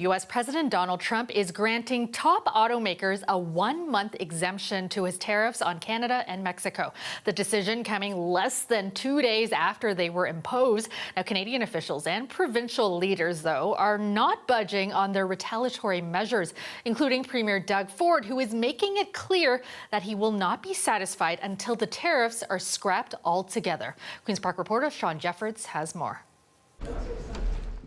U.S. President Donald Trump is granting top automakers a 1-month exemption to his tariffs on Canada and Mexico. The decision coming less than 2 days after they were imposed. Now, Canadian officials and provincial leaders, though, are not budging on their retaliatory measures, including Premier Doug Ford, who is making it clear that he will not be satisfied until the tariffs are scrapped altogether. Queen's Park reporter Sean Jeffords has more.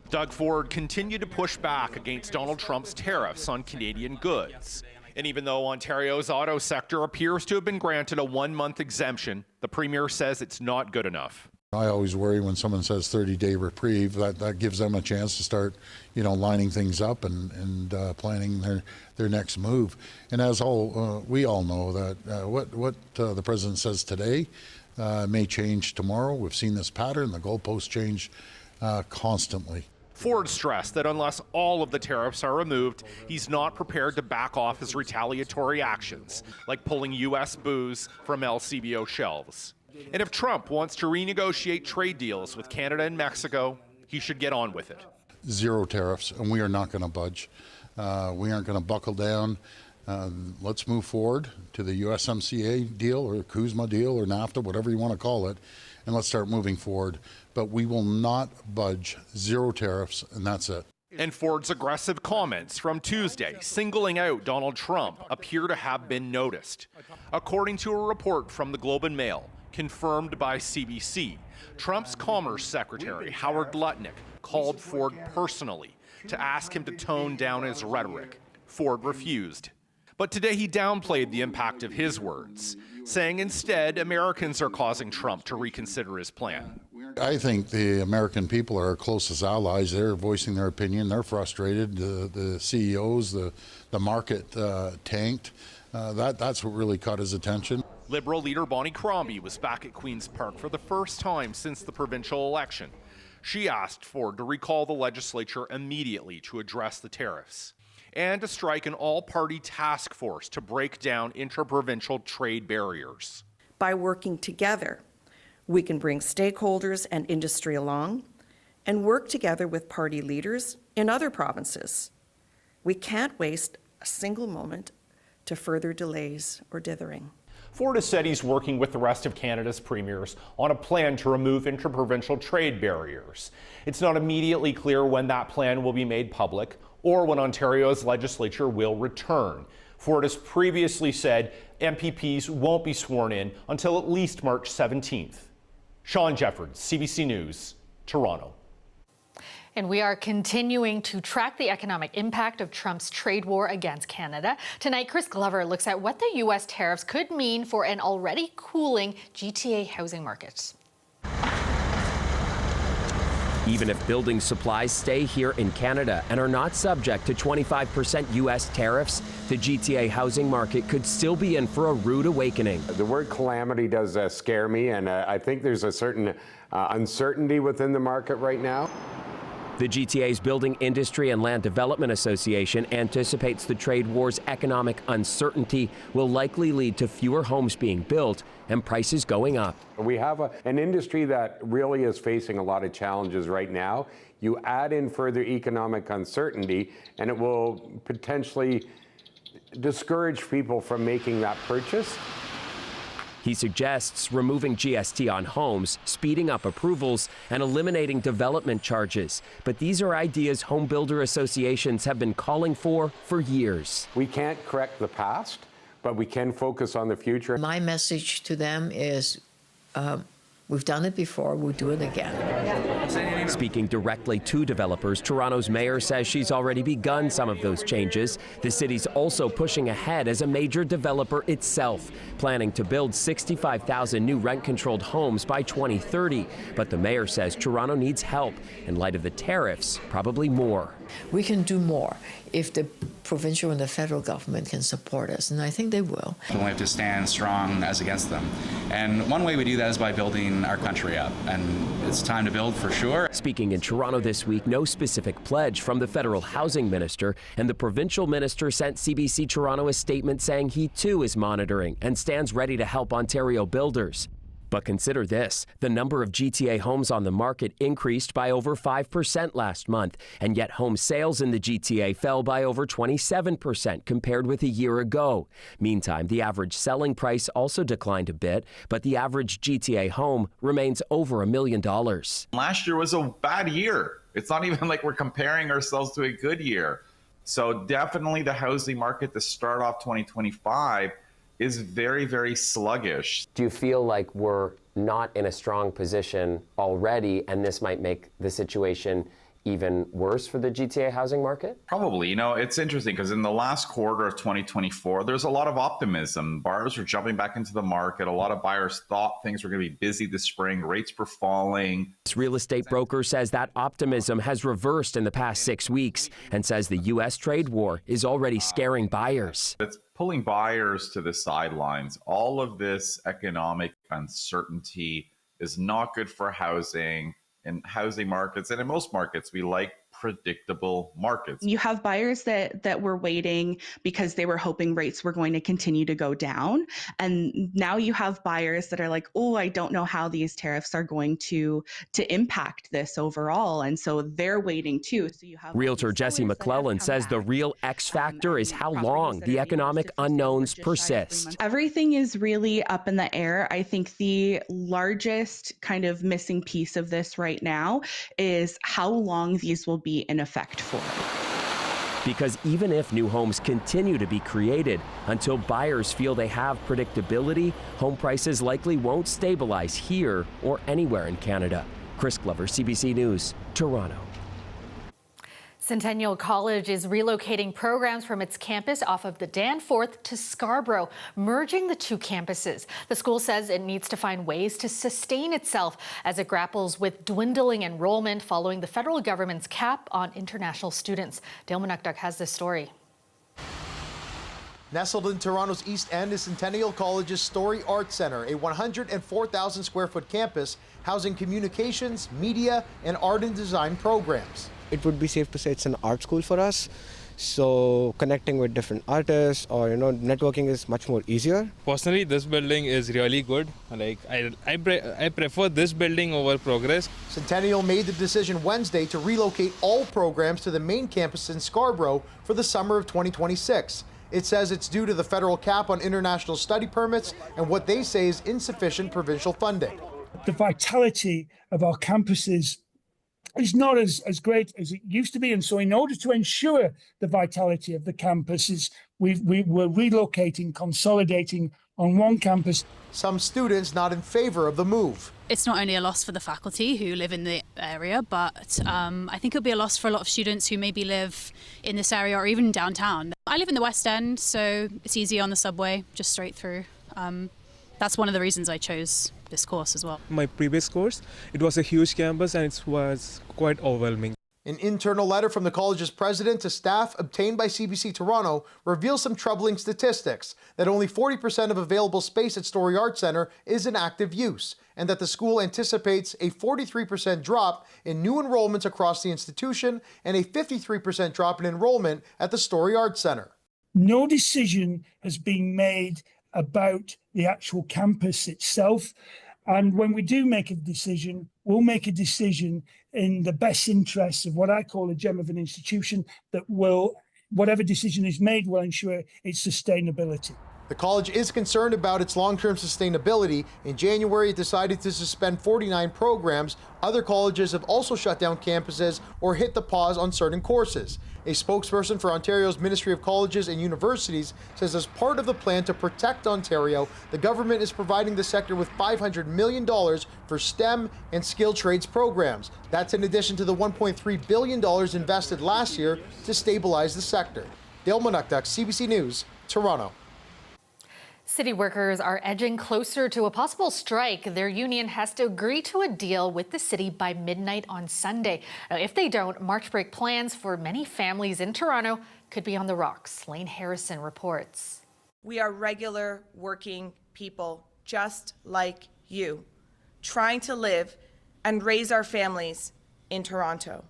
Doug Ford continued to push back against Donald Trump's tariffs on Canadian goods. And even though Ontario's auto sector appears to have been granted a 1-month exemption, the Premier says it's not good enough. I always worry when someone says 30-day reprieve, that gives them a chance to start, lining things up and planning their next move. And as we all know that what the President says today may change tomorrow. We've seen this pattern. The goalposts change constantly. Ford stressed that unless all of the tariffs are removed, he's not prepared to back off his retaliatory actions, like pulling U.S. booze from LCBO shelves. And if Trump wants to renegotiate trade deals with Canada and Mexico, he should get on with it. Zero tariffs, and we are not going to budge. We aren't going to buckle down. Let's move forward to the USMCA deal or CUSMA deal or NAFTA, whatever you want to call it, and let's start moving forward. But we will not budge. Zero tariffs, and that's it. And Ford's aggressive comments from Tuesday, singling out Donald Trump, appear to have been noticed. According to a report from the Globe and Mail, confirmed by CBC, Trump's Commerce Secretary, Howard Lutnick, called Ford personally to ask him to tone down his rhetoric. Ford refused. But today he downplayed the impact of his words, saying instead Americans are causing Trump to reconsider his plan. I think the American people are our closest allies. They're voicing their opinion. They're frustrated. The CEOs, the market tanked. That's what really caught his attention. Liberal leader Bonnie Crombie was back at Queen's Park for the first time since the provincial election. She asked Ford to recall the legislature immediately to address the tariffs and to strike an all-party task force to break down interprovincial trade barriers. By working together, we can bring stakeholders and industry along and work together with party leaders in other provinces. We can't waste a single moment to further delays or dithering. Ford has said he's working with the rest of Canada's premiers on a plan to remove interprovincial trade barriers. It's not immediately clear when that plan will be made public or when Ontario's legislature will return. Ford has previously said MPPs won't be sworn in until at least March 17th. Sean Jeffords, CBC News, Toronto. And we are continuing to track the economic impact of Trump's trade war against Canada. Tonight, Chris Glover looks at what the U.S. tariffs could mean for an already cooling GTA housing market. Even if building supplies stay here in Canada and are not subject to 25% U.S. tariffs, the GTA housing market could still be in for a rude awakening. The word calamity does scare me, and I think there's a certain uncertainty within the market right now. The GTA's Building Industry and Land Development Association anticipates the trade war's economic uncertainty will likely lead to fewer homes being built and prices going up. We have an industry that really is facing a lot of challenges right now. You add in further economic uncertainty, and it will potentially discourage people from making that purchase. He suggests removing GST on homes, speeding up approvals, and eliminating development charges. But these are ideas home builder associations have been calling for years. We can't correct the past, but we can focus on the future. My message to them is, we've done it before, we'll do it again. Speaking directly to developers, Toronto's mayor says she's already begun some of those changes. The city's also pushing ahead as a major developer itself, planning to build 65,000 new rent-controlled homes by 2030. But the mayor says Toronto needs help. In light of the tariffs, probably more. We can do more if the provincial and the federal government can support us, and I think they will. We have to stand strong as against them. And one way we do that is by building our country up. And it's time to build for sure. Speaking in Toronto this week, no specific pledge from the federal housing minister, and the provincial minister sent CBC Toronto a statement saying he too is monitoring and stands ready to help Ontario builders. But consider this, the number of GTA homes on the market increased by over 5% last month, and yet home sales in the GTA fell by over 27% compared with a year ago. Meantime, the average selling price also declined a bit, but the average GTA home remains over $1 million. Last year was a bad year. It's not even like we're comparing ourselves to a good year. So definitely the housing market to start off 2025 is very, very sluggish. Do you feel like we're not in a strong position already, and this might make the situation even worse for the GTA housing market? Probably. You know, it's interesting because in the last quarter of 2024, there's a lot of optimism. Buyers were jumping back into the market. A lot of buyers thought things were going to be busy this spring. Rates were falling. This real estate broker says that optimism has reversed in the past 6 weeks and says the U.S. trade war is already scaring buyers. It's pulling buyers to the sidelines. All of this economic uncertainty is not good for housing. In housing markets and in most markets, we like predictable markets. You have buyers that were waiting because they were hoping rates were going to continue to go down. And now you have buyers that are like, oh, I don't know how these tariffs are going to impact this overall. And so they're waiting too. So you have Realtor Jesse McClellan says the real X factor is how long the economic unknowns persist. Everything is really up in the air. I think the largest kind of missing piece of this right now is how long these will be in effect for. Because even if new homes continue to be created, until buyers feel they have predictability, home prices likely won't stabilize here or anywhere in Canada. Chris Glover, CBC News, Toronto. Centennial College is relocating programs from its campus off of the Danforth to Scarborough, merging the two campuses. The school says it needs to find ways to sustain itself as it grapples with dwindling enrollment following the federal government's cap on international students. Dale Manukduk has this story. Nestled in Toronto's East End is Centennial College's Story Arts Centre, a 104,000 square foot campus housing communications, media, and art and design programs. It would be safe to say it's an art school for us. So connecting with different artists or, networking is much more easier. Personally, this building is really good. Like I prefer this building over Progress. Centennial made the decision Wednesday to relocate all programs to the main campus in Scarborough for the summer of 2026. It says it's due to the federal cap on international study permits and what they say is insufficient provincial funding. The vitality of our campuses is not as great as it used to be. And so in order to ensure the vitality of the campuses, we're relocating, consolidating on one campus. Some students not in favor of the move. It's not only a loss for the faculty who live in the area, but I think it'll be a loss for a lot of students who maybe live in this area or even downtown. I live in the West End, so it's easy on the subway, just straight through. That's one of the reasons I chose this course as well. My previous course, it was a huge campus and it was quite overwhelming. An internal letter from the college's president to staff obtained by CBC Toronto reveals some troubling statistics, that only 40% of available space at Story Arts Centre is in active use, and that the school anticipates a 43% drop in new enrollments across the institution and a 53% drop in enrollment at the Story Arts Centre. No decision has been made about the actual campus itself. And when we do make a decision, we'll make a decision in the best interests of what I call a gem of an institution that will, whatever decision is made, will ensure its sustainability. The college is concerned about its long-term sustainability. In January, it decided to suspend 49 programs. Other colleges have also shut down campuses or hit the pause on certain courses. A spokesperson for Ontario's Ministry of Colleges and Universities says as part of the plan to protect Ontario, the government is providing the sector with $500 million for STEM and skilled trades programs. That's in addition to the $1.3 billion invested last year to stabilize the sector. Dale Manukduk, CBC News, Toronto. City workers are edging closer to a possible strike. Their union has to agree to a deal with the city by midnight on Sunday. Now, if they don't, March break plans for many families in Toronto could be on the rocks. Lane Harrison reports. We are regular working people just like you, trying to live and raise our families in Toronto.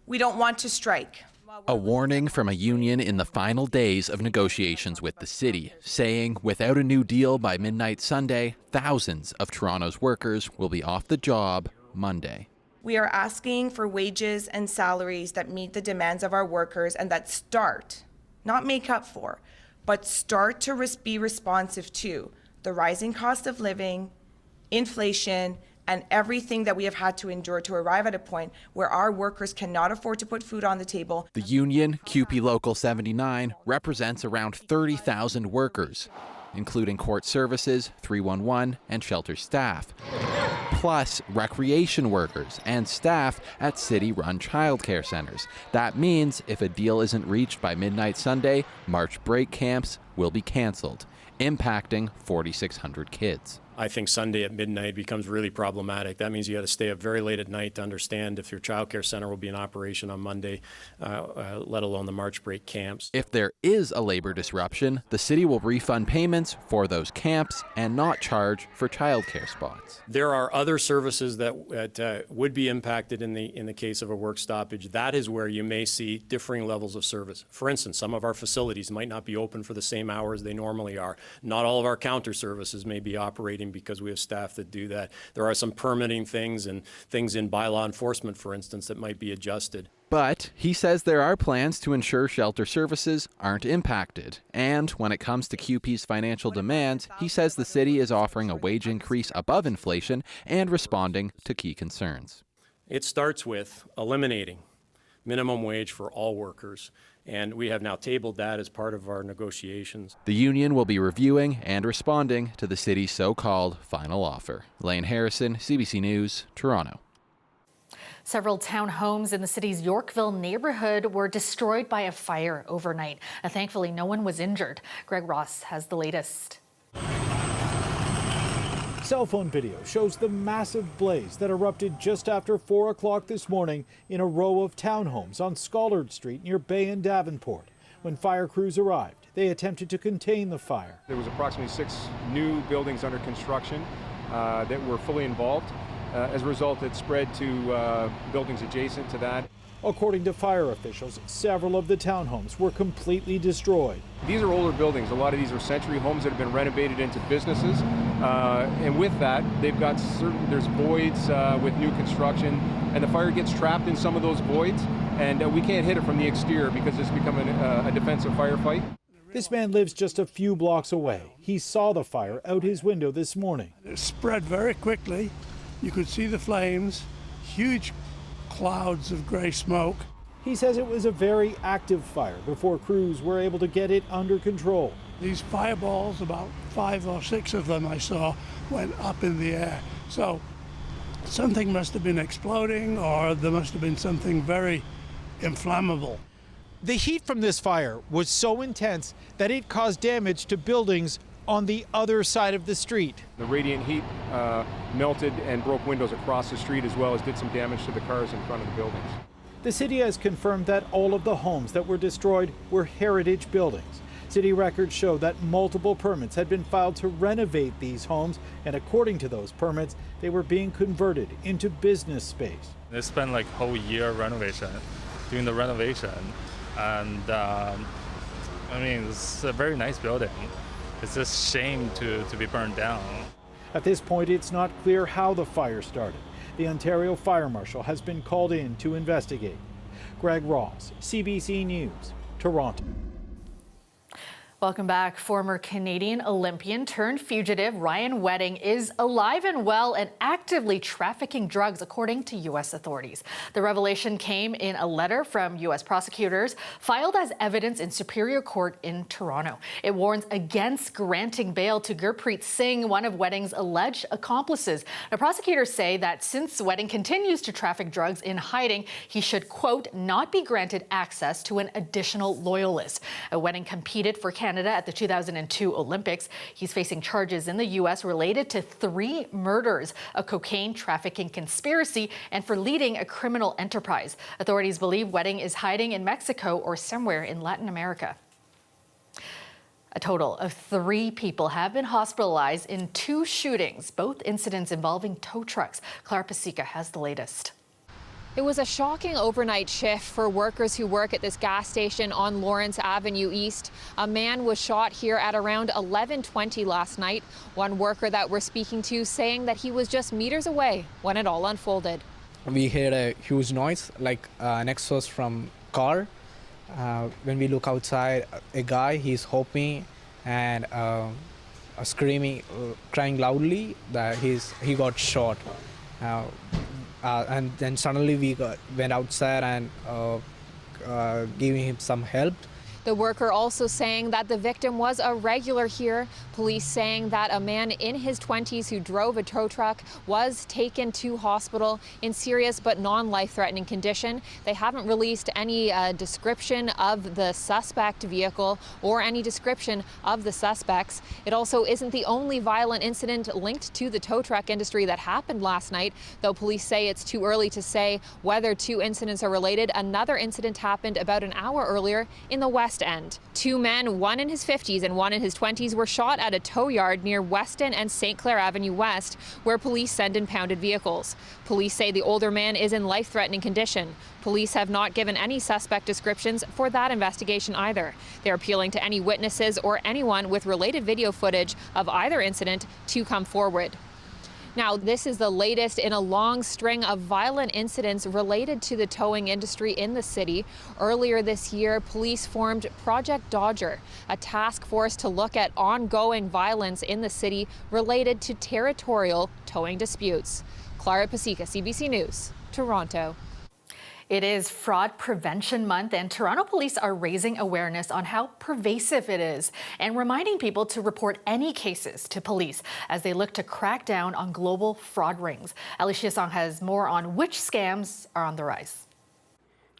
We don't want to strike. A warning from a union in the final days of negotiations with the city, saying without a new deal by midnight Sunday, thousands of Toronto's workers will be off the job Monday. We are asking for wages and salaries that meet the demands of our workers and that start, not make up for, but start to be responsive to the rising cost of living, inflation, and everything that we have had to endure to arrive at a point where our workers cannot afford to put food on the table. The union, CUPE Local 79, represents around 30,000 workers, including court services, 311, and shelter staff, plus recreation workers and staff at city-run childcare centers. That means if a deal isn't reached by midnight Sunday, March break camps will be canceled, impacting 4,600 kids. I think Sunday at midnight becomes really problematic. That means you got to stay up very late at night to understand if your childcare center will be in operation on Monday, let alone the March break camps. If there is a labor disruption, the city will refund payments for those camps and not charge for childcare spots. There are other services that would be impacted in the case of a work stoppage. That is where you may see differing levels of service. For instance, some of our facilities might not be open for the same hours they normally are. Not all of our counter services may be operating because we have staff that do that. There are some permitting things and things in bylaw enforcement, for instance, that might be adjusted. But he says there are plans to ensure shelter services aren't impacted. And when it comes to CUPE's financial demands, he says the city is offering a wage increase above inflation and responding to key concerns. It starts with eliminating minimum wage for all workers. And we have now tabled that as part of our negotiations. The union will be reviewing and responding to the city's so-called final offer. Lane Harrison, CBC News, Toronto. Several townhomes in the city's Yorkville neighborhood were destroyed by a fire overnight. Thankfully, no one was injured. Greg Ross has the latest. Cell phone video shows the massive blaze that erupted just after 4 o'clock this morning in a row of townhomes on Scollard Street near Bay and Davenport. When fire crews arrived, they attempted to contain the fire. There was approximately 6 new buildings under construction that were fully involved. As a result, it spread to buildings adjacent to that. According to fire officials, several of the townhomes were completely destroyed. These are older buildings. A lot of these are century homes that have been renovated into businesses. And with that, they've got there's voids with new construction, and the fire gets trapped in some of those voids, and we can't hit it from the exterior because it's become a defensive firefight. This man lives just a few blocks away. He saw the fire out his window this morning. It spread very quickly. You could see the flames, huge clouds of gray smoke. He says it was a very active fire before crews were able to get it under control. These fireballs, about 5 or 6 of them I saw, went up in the air. So something must have been exploding, or there must have been something very inflammable. The heat from this fire was so intense that it caused damage to buildings on the other side of the street. The radiant heat melted and broke windows across the street, as well as did some damage to the cars in front of the buildings. The city has confirmed that all of the homes that were destroyed were heritage buildings. City records show that multiple permits had been filed to renovate these homes, and according to those permits, they were being converted into business space. They spent like whole year doing the renovation, and I mean, it's a very nice building. It's just a shame to be burned down. At this point, it's not clear how the fire started. The Ontario Fire Marshal has been called in to investigate. Greg Ross, CBC News, Toronto. Welcome back. Former Canadian Olympian turned fugitive Ryan Wedding is alive and well and actively trafficking drugs, according to U.S. authorities. The revelation came in a letter from U.S. prosecutors filed as evidence in Superior Court in Toronto. It warns against granting bail to Gurpreet Singh, one of Wedding's alleged accomplices. Now, prosecutors say that since Wedding continues to traffic drugs in hiding, he should, quote, not be granted access to an additional loyalist. Wedding competed for Canada at the 2002 Olympics. He's facing charges in the U.S. related to 3 murders, a cocaine trafficking conspiracy, and for leading a criminal enterprise. Authorities believe Wedding is hiding in Mexico or somewhere in Latin America. A total of 3 people have been hospitalized in 2 shootings, both incidents involving tow trucks. Clara Pasica has the latest. It was a shocking overnight shift for workers who work at this gas station on Lawrence Avenue East. A man was shot here at around 11:20 last night. One worker that we're speaking to saying that he was just meters away when it all unfolded. We heard a huge noise, like an exhaust from car. When we look outside, a guy, he's hoping and screaming, crying loudly that he got shot. And then suddenly we went outside and giving him some help. The worker also saying that the victim was a regular here. Police saying that a man in his 20s who drove a tow truck was taken to hospital in serious but non-life-threatening condition. They haven't released any description of the suspect vehicle or any description of the suspects. It also isn't the only violent incident linked to the tow truck industry that happened last night, though police say it's too early to say whether two incidents are related. Another incident happened about an hour earlier in the West End. Two men, one in his 50s and one in his 20s, were shot at a tow yard near Weston and St. Clair Avenue West, where police send impounded vehicles. Police say the older man is in life-threatening condition. Police have not given any suspect descriptions for that investigation either. They're appealing to any witnesses or anyone with related video footage of either incident to come forward. Now, this is the latest in a long string of violent incidents related to the towing industry in the city. Earlier this year, police formed Project Dodger, a task force to look at ongoing violence in the city related to territorial towing disputes. Clara Pasica, CBC News, Toronto. It is Fraud Prevention Month, and Toronto police are raising awareness on how pervasive it is and reminding people to report any cases to police as they look to crack down on global fraud rings. Alicia Song has more on which scams are on the rise.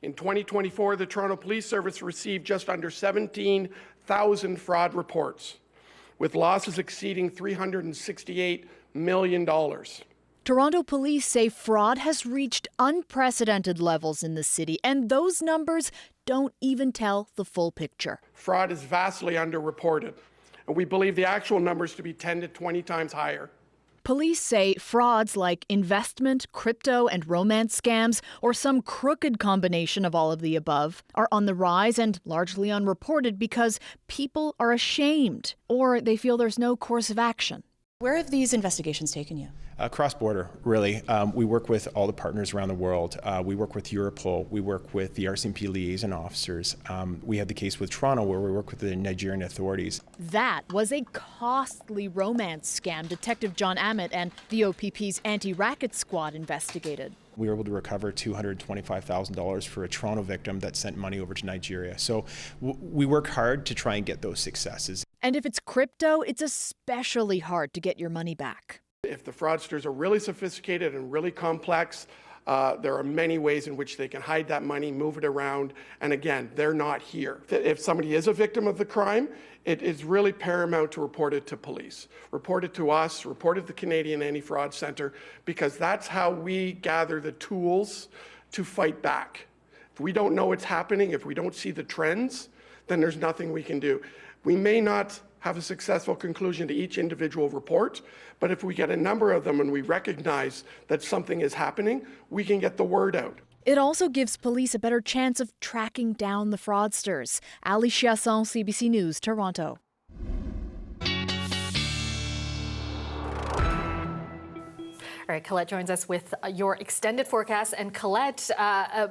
In 2024, the Toronto Police Service received just under 17,000 fraud reports, with losses exceeding $368 million. Toronto police say fraud has reached unprecedented levels in the city, and those numbers don't even tell the full picture. Fraud is vastly underreported, and we believe the actual numbers to be 10 to 20 times higher. Police say frauds like investment, crypto, and romance scams, or some crooked combination of all of the above, are on the rise and largely unreported because people are ashamed or they feel there's no course of action. Where have these investigations taken you? Cross-border, really. We work with all the partners around the world. We work with Europol. We work with the RCMP liaison officers. We had the case with Toronto where we work with the Nigerian authorities. That was a costly romance scam Detective John Ammett and the OPP's anti-racket squad investigated. We were able to recover $225,000 for a Toronto victim that sent money over to Nigeria. So we work hard to try and get those successes. And if it's crypto, it's especially hard to get your money back. If the fraudsters are really sophisticated and really complex, there are many ways in which they can hide that money, move it around, and again, they're not here. If somebody is a victim of the crime, it is really paramount to report it to police. Report it to us, report it to the Canadian Anti-Fraud Centre, because that's how we gather the tools to fight back. If we don't know what's happening, if we don't see the trends, then there's nothing we can do. We may not have a successful conclusion to each individual report, but if we get a number of them and we recognize that something is happening, we can get the word out. It also gives police a better chance of tracking down the fraudsters. Alicia Song, CBC News, Toronto. All right, Colette joins us with your extended forecast. And Colette,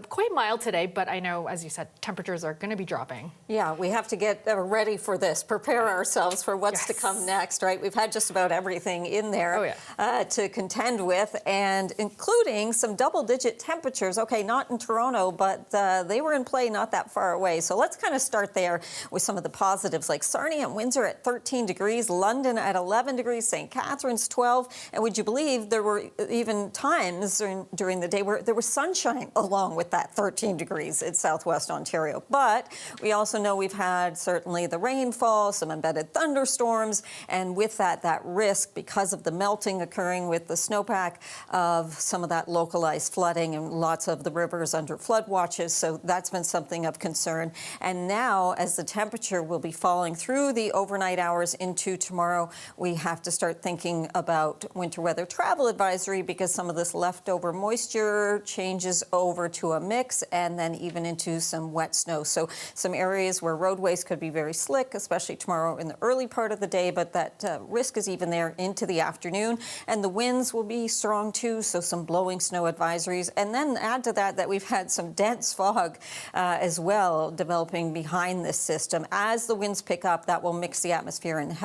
quite mild today, but I know, as you said, temperatures are going to be dropping. Yeah, we have to get ready for this, prepare ourselves for what's to come next, right? We've had just about everything in there to contend with, and including some double-digit temperatures. Okay, not in Toronto, but they were in play not that far away. So let's kind of start there with some of the positives, like Sarnia and Windsor at 13 degrees, London at 11 degrees, St. Catharines 12, and would you believe there were even times during the day where there was sunshine along with that 13 degrees in southwest Ontario. But we also know we've had certainly the rainfall, some embedded thunderstorms, and with that risk because of the melting occurring with the snowpack of some of that localized flooding and lots of the rivers under flood watches. So that's been something of concern. And now, as the temperature will be falling through the overnight hours into tomorrow, we have to start thinking about winter weather travel advisories advisory because some of this leftover moisture changes over to a mix and then even into some wet snow. So some areas where roadways could be very slick, especially tomorrow in the early part of the day, but that risk is even there into the afternoon. And the winds will be strong too, so some blowing snow advisories. And then add to that we've had some dense fog as well developing behind this system. As the winds pick up, that will mix the atmosphere and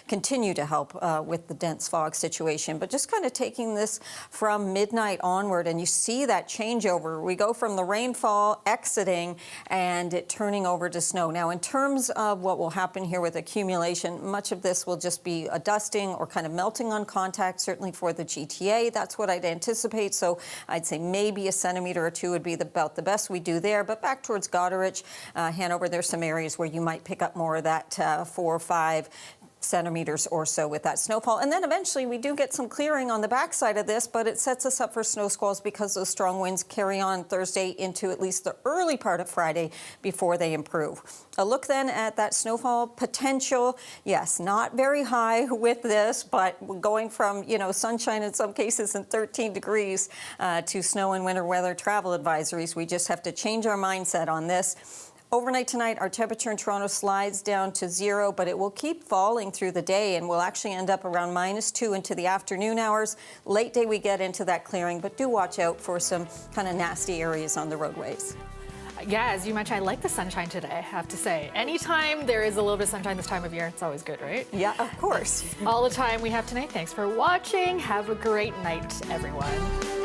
continue to help with the dense fog situation. But just kind of taking this from midnight onward, and you see that changeover. We go from the rainfall exiting and it turning over to snow. Now, in terms of what will happen here with accumulation, much of this will just be a dusting or kind of melting on contact, certainly for the GTA. That's what I'd anticipate. So I'd say maybe a centimeter or two would be about the best we do there. But back towards Goderich, Hanover, there's some areas where you might pick up more of that 4 or 5 centimeters or so with that snowfall. And then eventually we do get some clearing on the backside of this, but it sets us up for snow squalls because those strong winds carry on Thursday into at least the early part of Friday before they improve. A look then at that snowfall potential. Yes, not very high with this, but going from, sunshine in some cases and 13 degrees to snow and winter weather travel advisories. We just have to change our mindset on this. Overnight tonight, our temperature in Toronto slides down to 0, but it will keep falling through the day and we'll actually end up around -2 into the afternoon hours. Late day, we get into that clearing, but do watch out for some kind of nasty areas on the roadways. Yeah, as you mentioned, I like the sunshine today, I have to say. Anytime there is a little bit of sunshine this time of year, it's always good, right? Yeah, of course. All the time we have tonight. Thanks for watching. Have a great night, everyone.